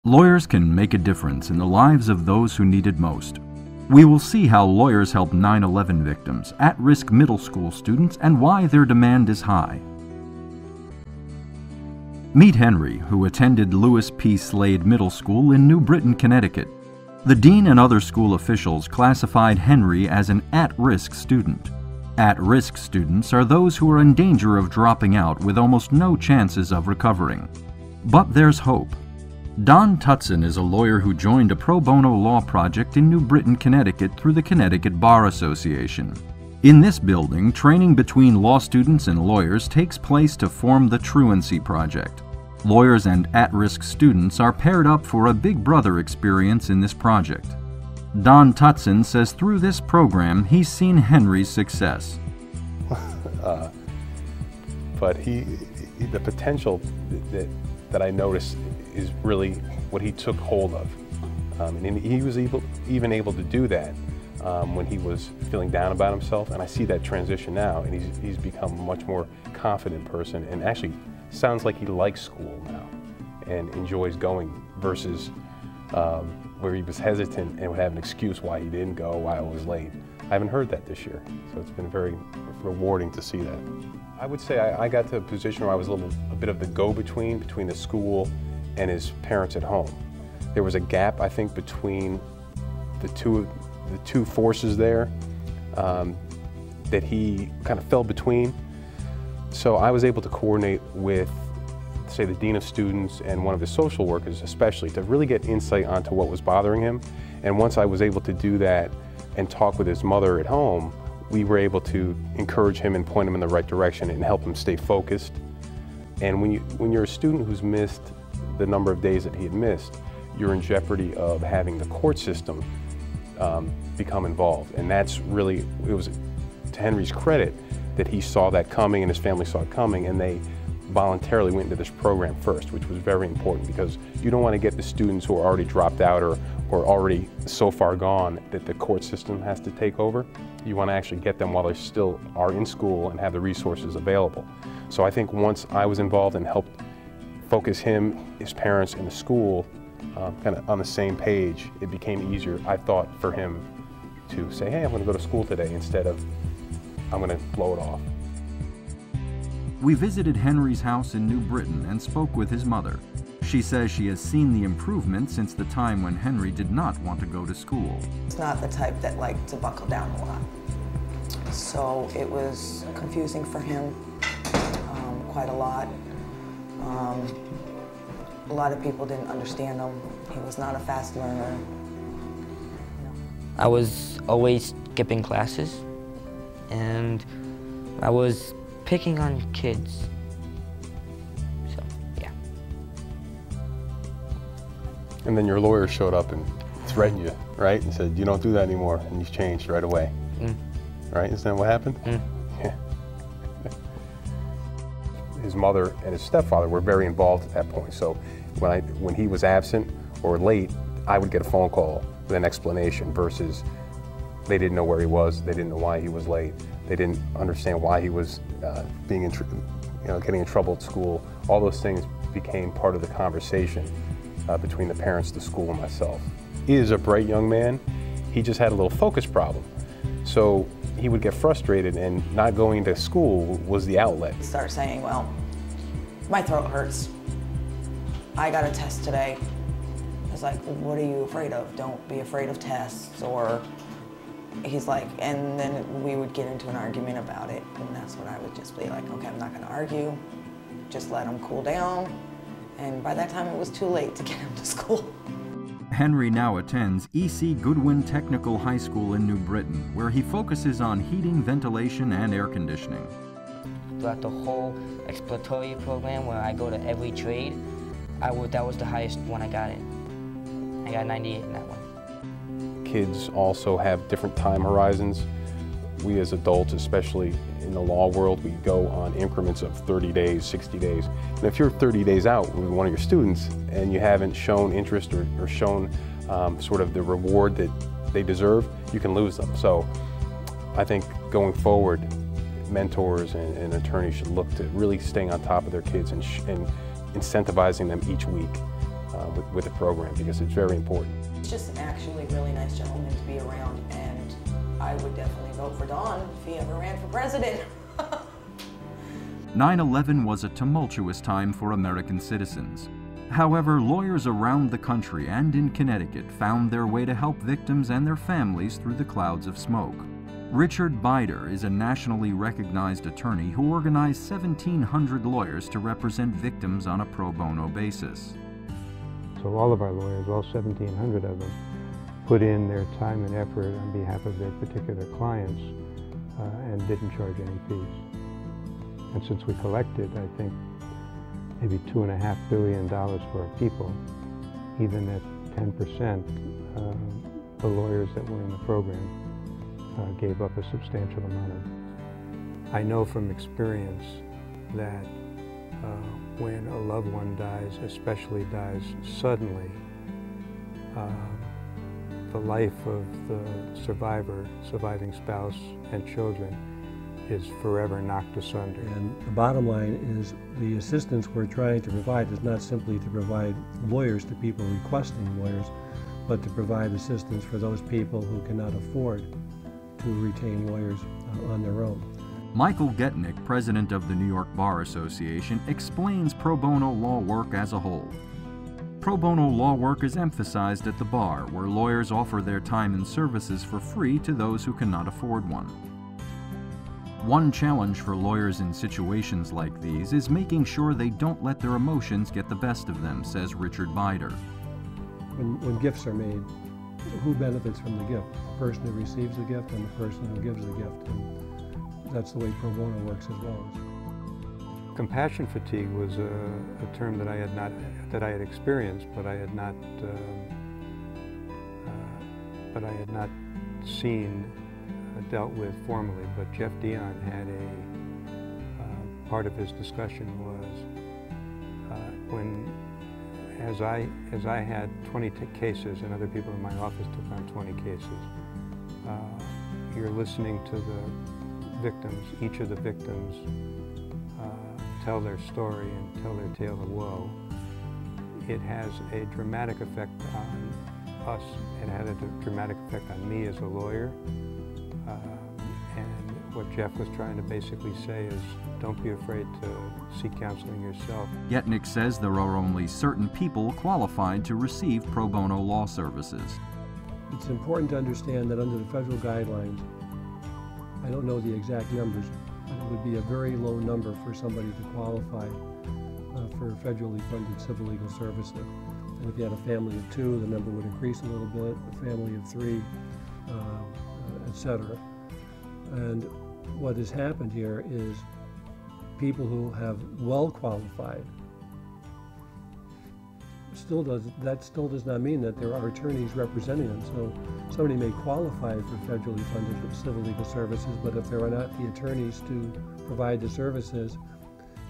Lawyers can make a difference in the lives of those who need it most. We will see how lawyers help 9/11 victims, at-risk middle school students, and why their demand is high. Meet Henry, who attended Lewis P. Slade Middle School in New Britain, Connecticut. The dean and other school officials classified Henry as an at-risk student. At-risk students are those who are in danger of dropping out with almost no chances of recovering. But there's hope. Don Tutson is a lawyer who joined a pro bono law project in New Britain, Connecticut through the Connecticut Bar Association. In this building, training between law students and lawyers takes place to form the Truancy Project. Lawyers and at-risk students are paired up for a Big Brother experience in this project. Don Tutson says through this program, he's seen Henry's success. But the potential that I noticed is really what he took hold of. And he was even able to do that when he was feeling down about himself. And I see that transition now, and he's become a much more confident person, and actually sounds like he likes school now and enjoys going, versus where he was hesitant and would have an excuse why he didn't go, why I was late. I haven't heard that this year, so it's been very rewarding to see that. I would say I got to a position where I was a bit of the go-between between the school and his parents at home. There was a gap, I think, between the two forces there that he kind of fell between. So I was able to coordinate with, say, the dean of students and one of his social workers especially, to really get insight onto what was bothering him. And once I was able to do that and talk with his mother at home, we were able to encourage him and point him in the right direction and help him stay focused. And when you're a student who's missed the number of days that he had missed, you're in jeopardy of having the court system become involved. And that's really, it was to Henry's credit that he saw that coming and his family saw it coming, and they voluntarily went into this program first, which was very important, because you don't want to get the students who are already dropped out or already so far gone that the court system has to take over. You want to actually get them while they still are in school and have the resources available. So I think once I was involved and helped focus him, his parents, and the school kind of on the same page, it became easier, I thought, for him to say, hey, I'm going to go to school today, instead of I'm going to blow it off. We visited Henry's house in New Britain and spoke with his mother. She says she has seen the improvement since the time when Henry did not want to go to school. He's not the type that liked to buckle down a lot. So it was confusing for him quite a lot. A lot of people didn't understand him. He was not a fast learner. I was always skipping classes, and I was picking on kids. So, yeah. And then your lawyer showed up and threatened you, right? And said, you don't do that anymore, and you've changed right away. Right? Isn't that what happened? Yeah. His mother and his stepfather were very involved at that point. So when he was absent or late, I would get a phone call with an explanation, versus they didn't know where he was, they didn't know why he was late, they didn't understand why he was getting in trouble at school. All those things became part of the conversation between the parents, the school, and myself. He is a bright young man. He just had a little focus problem. So he would get frustrated, and not going to school was the outlet. Start saying, well, my throat hurts. I got a test today. I was like, well, what are you afraid of? Don't be afraid of tests. Or he's like, and then we would get into an argument about it, and that's when I would just be like, okay, I'm not gonna argue. Just let him cool down. And by that time, it was too late to get him to school. Henry now attends E.C. Goodwin Technical High School in New Britain, where he focuses on heating, ventilation, and air conditioning. Throughout the whole exploratory program, where I go to every trade, that was the highest one I got in. I got 98 in that one. Kids also have different time horizons. We as adults, especially in the law world, we go on increments of 30 days, 60 days. And if you're 30 days out with one of your students and you haven't shown interest or shown sort of the reward that they deserve, you can lose them. So I think going forward, mentors and attorneys should look to really staying on top of their kids and incentivizing them each week with the program, because it's very important. He's just actually a really nice gentleman to be around, and I would definitely vote for Don if he ever ran for president. 9/11 was a tumultuous time for American citizens. However, lawyers around the country and in Connecticut found their way to help victims and their families through the clouds of smoke. Richard Bider is a nationally recognized attorney who organized 1,700 lawyers to represent victims on a pro bono basis. So all of our lawyers, all 1,700 of them, put in their time and effort on behalf of their particular clients and didn't charge any fees. And since we collected, I think, maybe $2.5 billion for our people, even at 10%, the lawyers that were in the program gave up a substantial amount of. I know from experience that when a loved one dies, especially dies suddenly, the life of the surviving spouse and children is forever knocked asunder. And the bottom line is the assistance we're trying to provide is not simply to provide lawyers to people requesting lawyers, but to provide assistance for those people who cannot afford to retain lawyers on their own. Michael Getnick, president of the New York Bar Association, explains pro bono law work as a whole. Pro bono law work is emphasized at the bar, where lawyers offer their time and services for free to those who cannot afford one. One challenge for lawyers in situations like these is making sure they don't let their emotions get the best of them, says Richard Bider. When gifts are made, who benefits from the gift? The person who receives the gift and the person who gives the gift. And that's the way pro bono works as well. Compassion fatigue was a term that I had experienced, but I had not seen dealt with formally. But Jeff Dion had part of his discussion was as I had 20 cases and other people in my office took on 20 cases, you're listening to the victims, each of the victims tell their story and tell their tale of woe. It has a dramatic effect on us. It had a dramatic effect on me as a lawyer. And what Jeff was trying to basically say is, don't be afraid to seek counseling yourself. Getnick says there are only certain people qualified to receive pro bono law services. It's important to understand that under the federal guidelines, I don't know the exact numbers, but it would be a very low number for somebody to qualify for federally funded civil legal services. And if you had a family of 2, the number would increase a little bit, a family of 3, etc. And what has happened here is people who have well qualified that still does not mean that there are attorneys representing them. So somebody may qualify for federally funded civil legal services, but if there are not the attorneys to provide the services,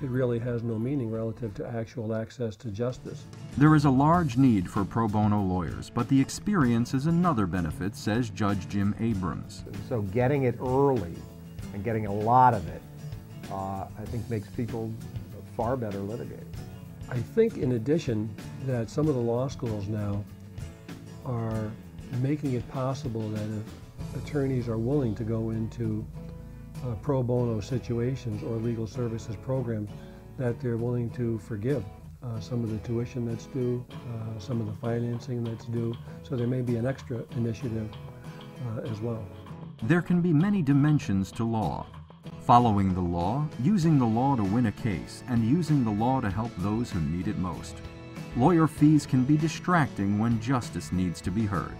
it really has no meaning relative to actual access to justice. There is a large need for pro bono lawyers, but the experience is another benefit, says Judge Jim Abrams. So getting it early and getting a lot of it, I think makes people far better litigators. I think in addition that some of the law schools now are making it possible that if attorneys are willing to go into pro bono situations or legal services programs, that they're willing to forgive some of the tuition that's due, some of the financing that's due. So there may be an extra initiative as well. There can be many dimensions to law. Following the law, using the law to win a case, and using the law to help those who need it most. Lawyer fees can be distracting when justice needs to be heard.